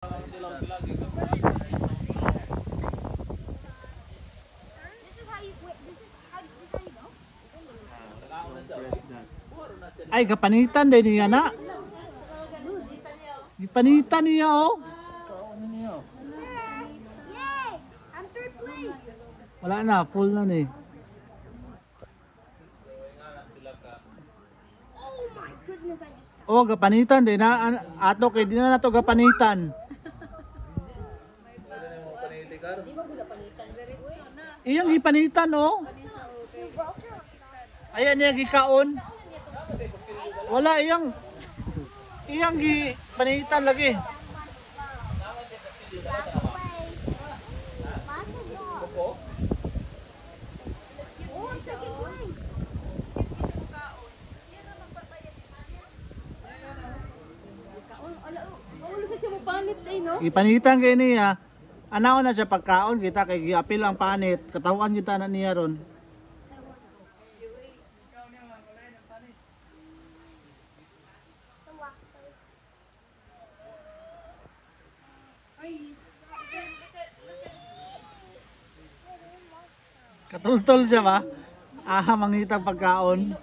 Ay, kapanitan din niya na. Ipanitan niya oh. Yay! I'm third place. Wala na, full na ni. Oh my goodness, I just Oh, kapanitan din na. Ato kay di na nato kapanitan. Iyang ipanitan oh. Ayan niya gikaon. Wala iyang gi panitan lagi. Ipanitan kay niya. Anaw na siya pagkaon kita kay giapil ang panit. Katawan kita na niya ron. Katultol siya ba? Aha, mangitang pagkaon.